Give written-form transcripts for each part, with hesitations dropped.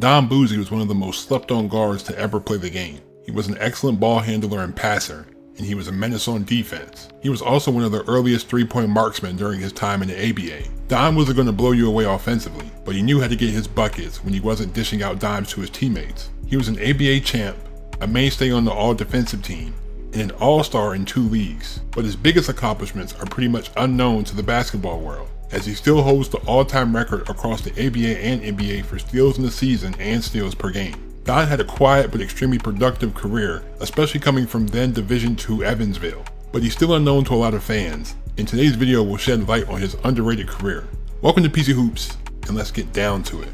Don Buse was one of the most slept-on guards to ever play the game. He was an excellent ball handler and passer, and he was a menace on defense. He was also one of the earliest three-point marksmen during his time in the ABA. Don wasn't going to blow you away offensively, but he knew how to get his buckets when he wasn't dishing out dimes to his teammates. He was an ABA champ, a mainstay on the all-defensive team, and an all-star in 2 leagues. But his biggest accomplishments are pretty much unknown to the basketball world, as he still holds the all-time record across the ABA and NBA for steals in the season and steals per game. Don had a quiet but extremely productive career, especially coming from then Division II Evansville, but he's still unknown to a lot of fans, and today's video will shed light on his underrated career. Welcome to PC Hoops, and let's get down to it.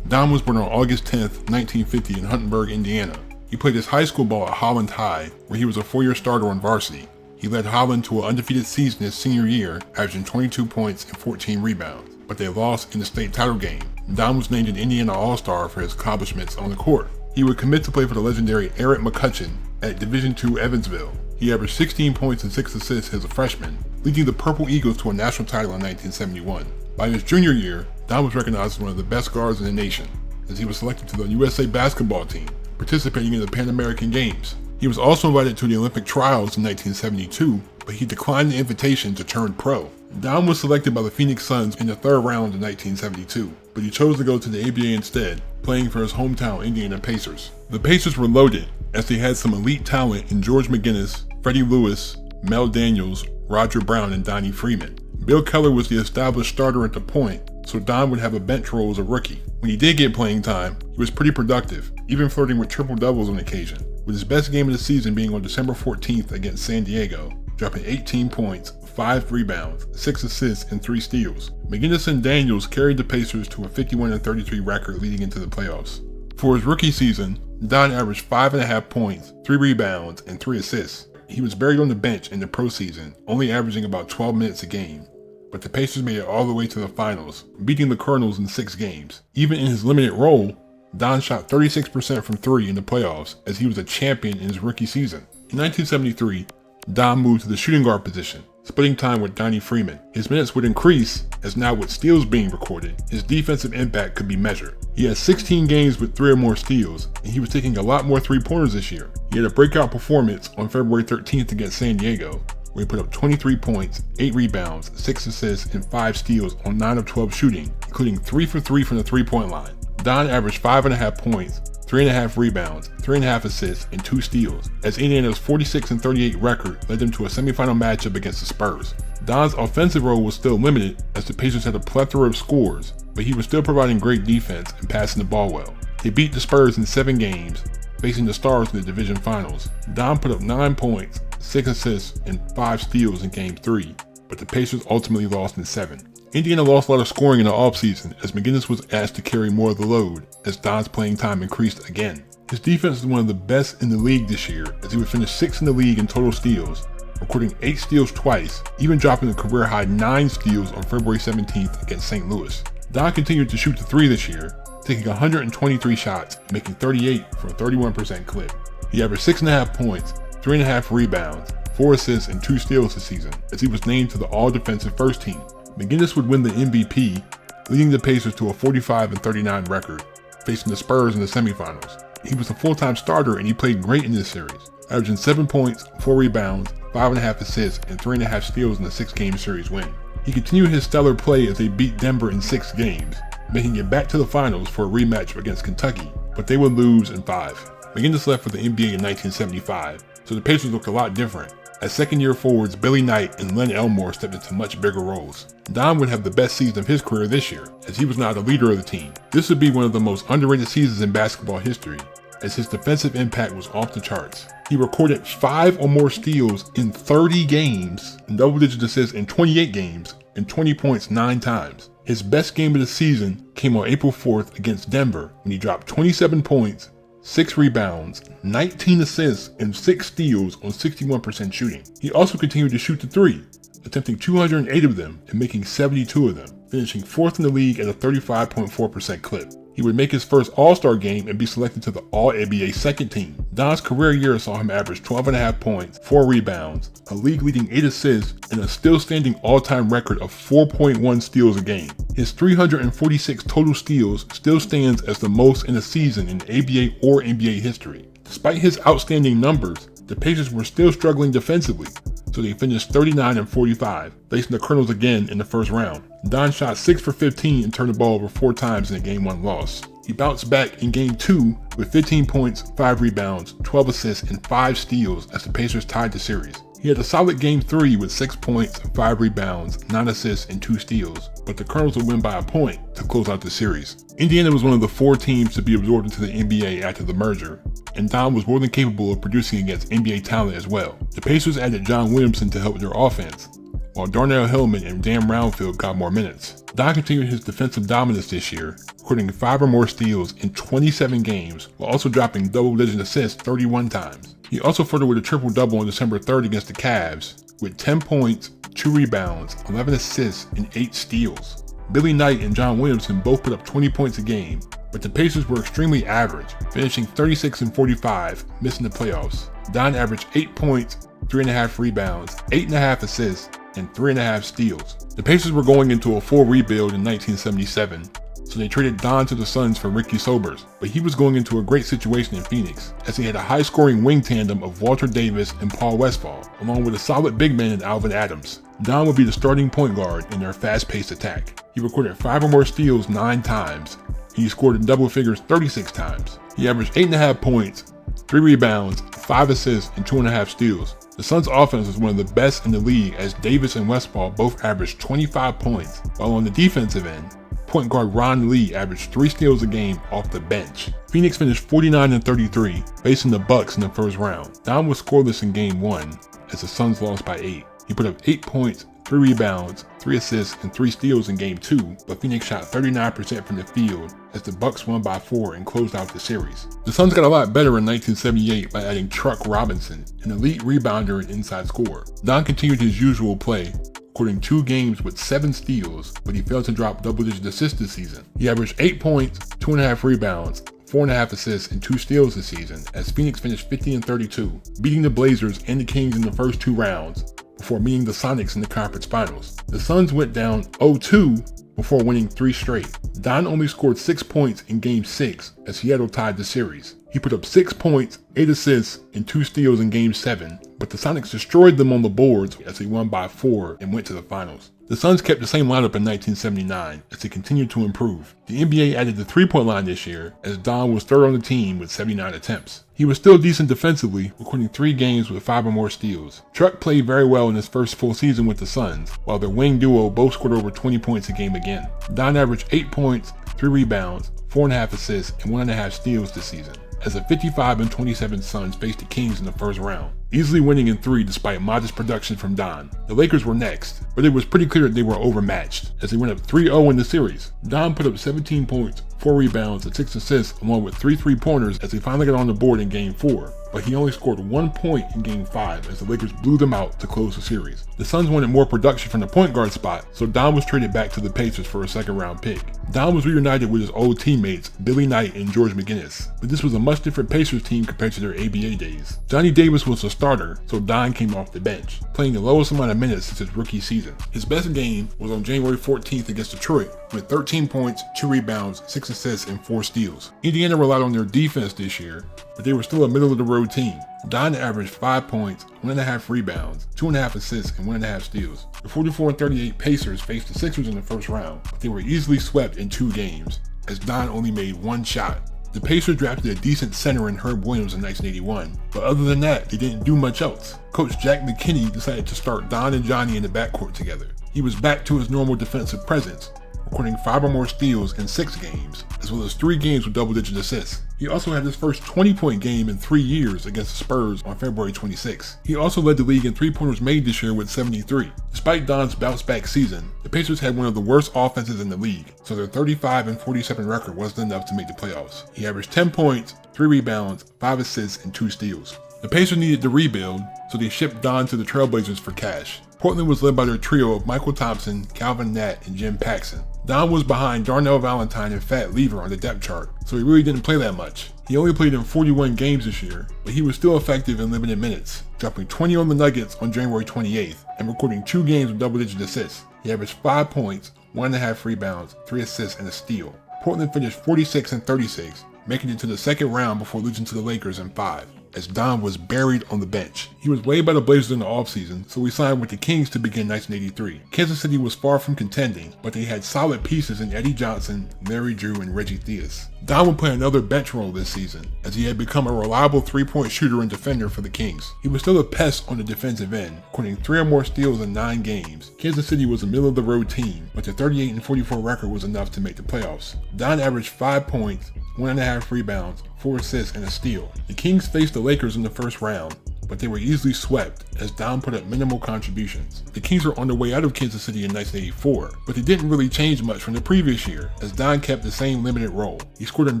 Don was born on August 10th, 1950 in Huntingburg, Indiana. He played his high school ball at Holland High, where he was a 4-year starter on varsity. He led Holland to an undefeated season his senior year, averaging 22 points and 14 rebounds, but they lost in the state title game. Don was named an Indiana All-Star for his accomplishments on the court. He would commit to play for the legendary Eric McCutcheon at Division II Evansville. He averaged 16 points and 6 assists as a freshman, leading the Purple Eagles to a national title in 1971. By his junior year, Don was recognized as one of the best guards in the nation, as he was selected to the USA basketball team, participating in the Pan American Games. He was also invited to the Olympic trials in 1972, but he declined the invitation to turn pro. Don was selected by the Phoenix Suns in the 3rd round in 1972, but he chose to go to the ABA instead, playing for his hometown Indiana Pacers. The Pacers were loaded, as they had some elite talent in George McGinnis, Freddie Lewis, Mel Daniels, Roger Brown, and Donnie Freeman. Bill Keller was the established starter at the point, so Don would have a bench role as a rookie. When he did get playing time, he was pretty productive, even flirting with triple-doubles on occasion, with his best game of the season being on December 14th against San Diego, dropping 18 points, 5 rebounds, 6 assists, and 3 steals. McGinnis and Daniels carried the Pacers to a 51-33 record leading into the playoffs. For his rookie season, Don averaged 5.5 points, 3 rebounds, and 3 assists. He was buried on the bench in the pro season, only averaging about 12 minutes a game, but the Pacers made it all the way to the finals, beating the Colonels in 6 games. Even in his limited role, Don shot 36% from 3 in the playoffs, as he was a champion in his rookie season. In 1973, Don moved to the shooting guard position, splitting time with Donnie Freeman. His minutes would increase, as now with steals being recorded, his defensive impact could be measured. He had 16 games with 3 or more steals, and he was taking a lot more 3-pointers this year. He had a breakout performance on February 13th against San Diego, where he put up 23 points, 8 rebounds, 6 assists, and 5 steals on 9 of 12 shooting, including 3 for 3 from the 3-point line. Don averaged 5.5 points, 3.5 rebounds, 3.5 assists, and 2 steals, as Indiana's 46-38 record led them to a semifinal matchup against the Spurs. Don's offensive role was still limited, as the Pacers had a plethora of scores, but he was still providing great defense and passing the ball well. They beat the Spurs in 7 games, facing the Stars in the division finals. Don put up 9 points, 6 assists, and 5 steals in Game 3, but the Pacers ultimately lost in 7. Indiana lost a lot of scoring in the offseason, as McGinnis was asked to carry more of the load, as Don's playing time increased again. His defense is one of the best in the league this year, as he would finish 6th in the league in total steals, recording 8 steals twice, even dropping a career-high 9 steals on February 17th against St. Louis. Don continued to shoot the 3 this year, taking 123 shots, making 38 for a 31% clip. He averaged 6.5 points, 3.5 rebounds, 4 assists, and 2 steals this season, as he was named to the All-Defensive First Team. McGinnis would win the MVP, leading the Pacers to a 45-39 record, facing the Spurs in the semifinals. He was a full-time starter, and he played great in this series, averaging 7 points, 4 rebounds, 5.5 assists, and 3.5 steals in the 6-game series win. He continued his stellar play as they beat Denver in 6 games, making it back to the finals for a rematch against Kentucky, but they would lose in 5. McGinnis left for the NBA in 1975, so the Pacers looked a lot different, as second-year forwards Billy Knight and Len Elmore stepped into much bigger roles. Don would have the best season of his career this year, as he was now the leader of the team. This would be one of the most underrated seasons in basketball history, as his defensive impact was off the charts. He recorded 5 or more steals in 30 games, and double-digit assists in 28 games, and 20 points 9 times. His best game of the season came on April 4th against Denver, when he dropped 27 points, 6 rebounds, 19 assists, and 6 steals on 61% shooting. He also continued to shoot the 3, attempting 208 of them and making 72 of them, finishing 4th in the league at a 35.4% clip. He would make his first All-Star game and be selected to the All-NBA second team. Don's career year saw him average 12.5 points, 4 rebounds, a league-leading 8 assists, and a still-standing all-time record of 4.1 steals a game. His 346 total steals still stands as the most in a season in ABA or NBA history. Despite his outstanding numbers, the Pacers were still struggling defensively, so they finished 39-45, facing the Colonels again in the first round. Don shot 6 for 15 and turned the ball over 4 times in a Game 1 loss. He bounced back in Game 2 with 15 points, 5 rebounds, 12 assists, and 5 steals as the Pacers tied the series. He had a solid Game 3 with 6 points, 5 rebounds, 9 assists, and 2 steals, but the Colonels would win by a point to close out the series. Indiana was one of the 4 teams to be absorbed into the NBA after the merger, and Don was more than capable of producing against NBA talent as well. The Pacers added John Williamson to help their offense, while Darnell Hillman and Dan Brownfield got more minutes. Don continued his defensive dominance this year, recording 5 or more steals in 27 games, while also dropping double-digit assists 31 times. He also flirted with a triple-double on December 3rd against the Cavs, with 10 points, 2 rebounds, 11 assists, and 8 steals. Billy Knight and John Williamson both put up 20 points a game, but the Pacers were extremely average, finishing 36-45, missing the playoffs. Don averaged 8 points, 3.5 rebounds, 8.5 assists, and 3.5 steals. The Pacers were going into a full rebuild in 1977, so they traded Don to the Suns for Ricky Sobers, but he was going into a great situation in Phoenix, as he had a high-scoring wing tandem of Walter Davis and Paul Westphal, along with a solid big man in Alvin Adams. Don would be the starting point guard in their fast-paced attack. He recorded 5 or more steals 9 times, and he scored in double figures 36 times. He averaged 8.5 points, 3 rebounds, 5 assists, and 2.5 steals. The Suns' offense was one of the best in the league, as Davis and Westphal both averaged 25 points, while on the defensive end, point guard Ron Lee averaged 3 steals a game off the bench. Phoenix finished 49-33, facing the Bucks in the first round. Don was scoreless in Game 1, as the Suns lost by 8. He put up 8 points, 3 rebounds, 3 assists, and 3 steals in Game 2, but Phoenix shot 39% from the field as the Bucks won by 4 and closed out the series. The Suns got a lot better in 1978 by adding Truck Robinson, an elite rebounder and inside scorer. Don continued his usual play, recording 2 games with 7 steals, but he failed to drop double-digit assists this season. He averaged 8 points, 2.5 rebounds, 4.5 assists, and 2 steals this season, as Phoenix finished 50-32, beating the Blazers and the Kings in the first 2 rounds, before meeting the Sonics in the conference finals. The Suns went down 0-2 before winning 3 straight. Don only scored 6 points in Game 6 as Seattle tied the series. He put up 6 points, 8 assists, and 2 steals in Game 7, but the Sonics destroyed them on the boards as they won by 4 and went to the finals. The Suns kept the same lineup in 1979 as they continued to improve. The NBA added the 3-point line this year, as Don was 3rd on the team with 79 attempts. He was still decent defensively, recording 3 games with 5 or more steals. Truck played very well in his first full season with the Suns, while their wing duo both scored over 20 points a game again. Don averaged 8 points, 3 rebounds, 4.5 assists, and 1.5 steals this season, as the 55-27 Suns faced the Kings in the first round, easily winning in 3 despite modest production from Don. The Lakers were next, but it was pretty clear that they were overmatched, as they went up 3-0 in the series. Don put up 17 points, 4 rebounds, and 6 assists, along with 3 3-pointers as they finally got on the board in Game 4, but he only scored 1 point in Game 5 as the Lakers blew them out to close the series. The Suns wanted more production from the point guard spot, so Don was traded back to the Pacers for a 2nd-round pick. Don was reunited with his old teammates, Billy Knight and George McGinnis, but this was a much different Pacers team compared to their ABA days. Johnny Davis was a starter, so Don came off the bench, playing the lowest amount of minutes since his rookie season. His best game was on January 14th against Detroit, with 13 points, 2 rebounds, 6 assists, and 4 steals. Indiana relied on their defense this year, but they were still a middle-of-the-road team. Don averaged 5 points, 1.5 rebounds, 2.5 assists, and 1.5 steals. The 44-38 Pacers faced the Sixers in the first round, but they were easily swept in 2 games, as Don only made 1 shot. The Pacers drafted a decent center in Herb Williams in 1981, but other than that, they didn't do much else. Coach Jack McKinney decided to start Don and Johnny in the backcourt together. He was back to his normal defensive presence, recording 5 or more steals in 6 games, as well as 3 games with double-digit assists. He also had his first 20-point game in 3 years against the Spurs on February 26. He also led the league in 3-pointers made this year with 73. Despite Don's bounce-back season, the Pacers had one of the worst offenses in the league, so their 35-47 record wasn't enough to make the playoffs. He averaged 10 points, 3 rebounds, 5 assists, and 2 steals. The Pacers needed to rebuild, so they shipped Don to the Trailblazers for cash. Portland was led by their trio of Michael Thompson, Calvin Nat, and Jim Paxson. Don was behind Darnell Valentine and Fat Lever on the depth chart, so he really didn't play that much. He only played in 41 games this year, but he was still effective in limited minutes, dropping 20 on the Nuggets on January 28th and recording 2 games with double-digit assists. He averaged 5 points, 1.5 rebounds, 3 assists, and a steal. Portland finished 46-36, making it to the second round before losing to the Lakers in 5, as Don was buried on the bench. He was waived by the Blazers in the offseason, so he signed with the Kings to begin 1983. Kansas City was far from contending, but they had solid pieces in Eddie Johnson, Larry Drew, and Reggie Theus. Don would play another bench role this season, as he had become a reliable three-point shooter and defender for the Kings. He was still a pest on the defensive end, recording 3 or more steals in 9 games. Kansas City was a middle-of-the-road team, but the 38-44 record was enough to make the playoffs. Don averaged 5 points, 1.5 rebounds, 4 assists, and a steal. The Kings faced the Lakers in the first round, but they were easily swept as Don put up minimal contributions. The Kings were on their way out of Kansas City in 1984, but they didn't really change much from the previous year, as Don kept the same limited role. He scored in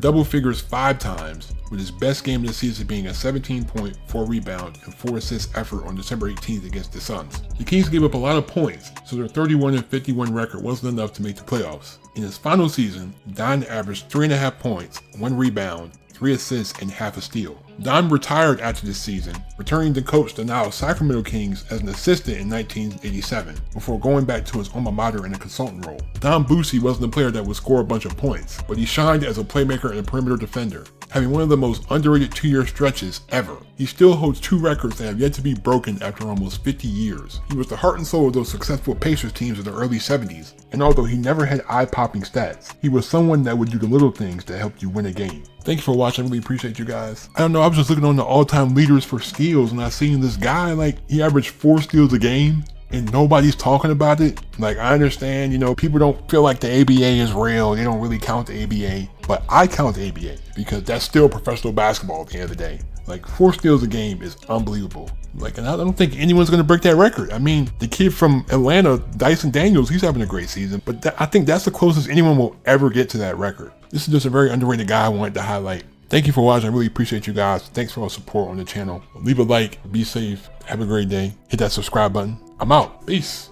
double figures 5 times, with his best game of the season being a 17-point, 4 rebound, and 4 assist effort on December 18th against the Suns. The Kings gave up a lot of points, so their 31-51 record wasn't enough to make the playoffs. In his final season, Don averaged 3.5 points, 1 rebound, 3 assists, and half a steal. Don retired after this season, returning to coach the now Sacramento Kings as an assistant in 1987, before going back to his alma mater in a consultant role. Don Buse wasn't a player that would score a bunch of points, but he shined as a playmaker and a perimeter defender, having one of the most underrated 2-year stretches ever. He still holds 2 records that have yet to be broken after almost 50 years. He was the heart and soul of those successful Pacers teams of the early 70s, and although he never had eye-popping stats, he was someone that would do the little things that helped you win a game. Thank you for watching. I really appreciate you guys. I don't know, I was just looking on the all-time leaders for steals, and I seen this guy, like, he averaged 4 steals a game, and nobody's talking about it. Like, I understand, you know, people don't feel like the ABA is real. They don't really count the ABA, but I count the ABA because that's still professional basketball at the end of the day. Like, 4 steals a game is unbelievable. Like, and I don't think anyone's going to break that record. I mean, the kid from Atlanta, Dyson Daniels, he's having a great season, but I think that's the closest anyone will ever get to that record. This is just a very underrated guy I wanted to highlight. Thank you for watching. I really appreciate you guys. Thanks for all the support on the channel. Leave a like, be safe, have a great day. Hit that subscribe button. I'm out. Peace.